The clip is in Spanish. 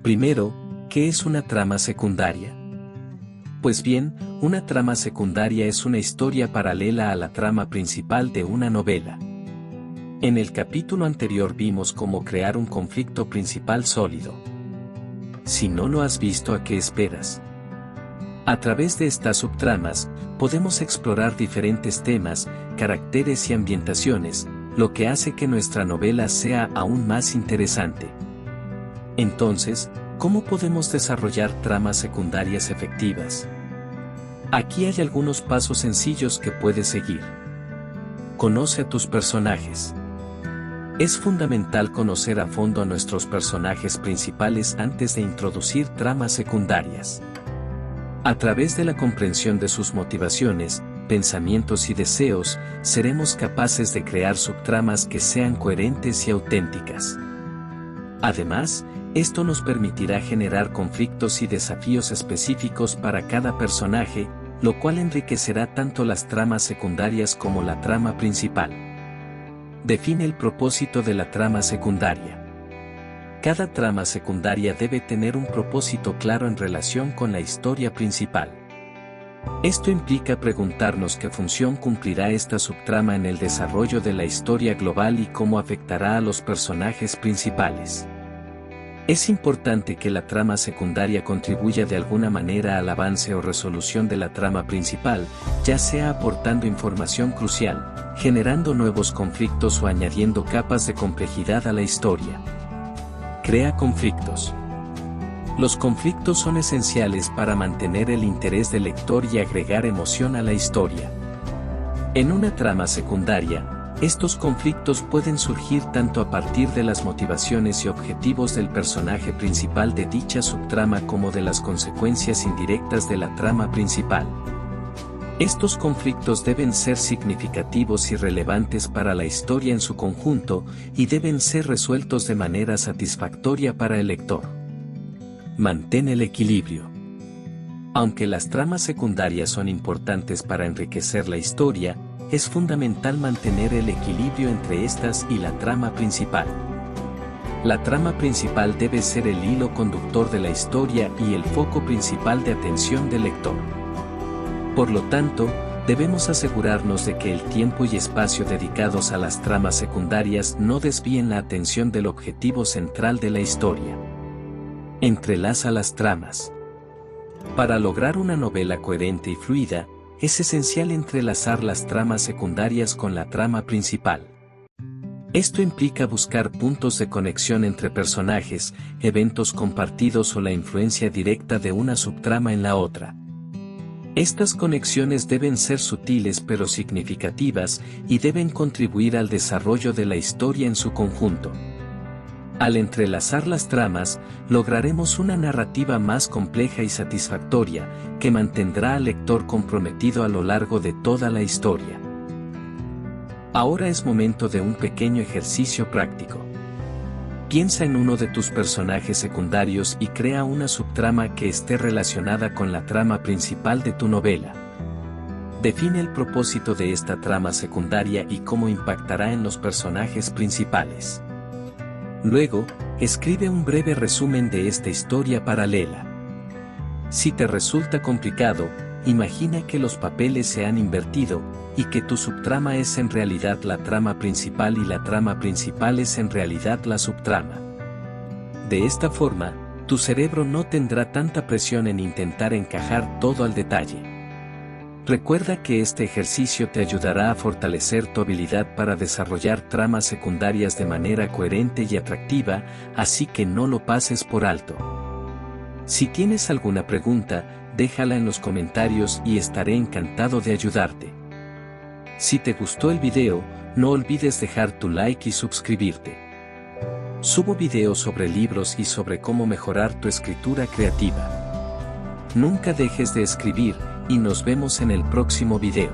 Primero, ¿qué es una trama secundaria? Pues bien, una trama secundaria es una historia paralela a la trama principal de una novela. En el capítulo anterior vimos cómo crear un conflicto principal sólido. Si no lo has visto, ¿a qué esperas? A través de estas subtramas, podemos explorar diferentes temas, caracteres y ambientaciones, lo que hace que nuestra novela sea aún más interesante. Entonces, ¿cómo podemos desarrollar tramas secundarias efectivas? Aquí hay algunos pasos sencillos que puedes seguir. Conoce a tus personajes. Es fundamental conocer a fondo a nuestros personajes principales antes de introducir tramas secundarias. A través de la comprensión de sus motivaciones, pensamientos y deseos, seremos capaces de crear subtramas que sean coherentes y auténticas. Además, esto nos permitirá generar conflictos y desafíos específicos para cada personaje, lo cual enriquecerá tanto las tramas secundarias como la trama principal. Define el propósito de la trama secundaria. Cada trama secundaria debe tener un propósito claro en relación con la historia principal. Esto implica preguntarnos qué función cumplirá esta subtrama en el desarrollo de la historia global y cómo afectará a los personajes principales. Es importante que la trama secundaria contribuya de alguna manera al avance o resolución de la trama principal, ya sea aportando información crucial, generando nuevos conflictos o añadiendo capas de complejidad a la historia. Crea conflictos. Los conflictos son esenciales para mantener el interés del lector y agregar emoción a la historia. En una trama secundaria, estos conflictos pueden surgir tanto a partir de las motivaciones y objetivos del personaje principal de dicha subtrama como de las consecuencias indirectas de la trama principal. Estos conflictos deben ser significativos y relevantes para la historia en su conjunto y deben ser resueltos de manera satisfactoria para el lector. Mantén el equilibrio. Aunque las tramas secundarias son importantes para enriquecer la historia, es fundamental mantener el equilibrio entre estas y la trama principal. La trama principal debe ser el hilo conductor de la historia y el foco principal de atención del lector. Por lo tanto, debemos asegurarnos de que el tiempo y espacio dedicados a las tramas secundarias no desvíen la atención del objetivo central de la historia. Entrelaza las tramas. Para lograr una novela coherente y fluida, es esencial entrelazar las tramas secundarias con la trama principal. Esto implica buscar puntos de conexión entre personajes, eventos compartidos o la influencia directa de una subtrama en la otra. Estas conexiones deben ser sutiles pero significativas y deben contribuir al desarrollo de la historia en su conjunto. Al entrelazar las tramas, lograremos una narrativa más compleja y satisfactoria, que mantendrá al lector comprometido a lo largo de toda la historia. Ahora es momento de un pequeño ejercicio práctico. Piensa en uno de tus personajes secundarios y crea una subtrama que esté relacionada con la trama principal de tu novela. Define el propósito de esta trama secundaria y cómo impactará en los personajes principales. Luego, escribe un breve resumen de esta historia paralela. Si te resulta complicado, imagina que los papeles se han invertido, y que tu subtrama es en realidad la trama principal y la trama principal es en realidad la subtrama. De esta forma, tu cerebro no tendrá tanta presión en intentar encajar todo al detalle. Recuerda que este ejercicio te ayudará a fortalecer tu habilidad para desarrollar tramas secundarias de manera coherente y atractiva, así que no lo pases por alto. Si tienes alguna pregunta, déjala en los comentarios y estaré encantado de ayudarte. Si te gustó el video, no olvides dejar tu like y suscribirte. Subo videos sobre libros y sobre cómo mejorar tu escritura creativa. Nunca dejes de escribir, y nos vemos en el próximo video.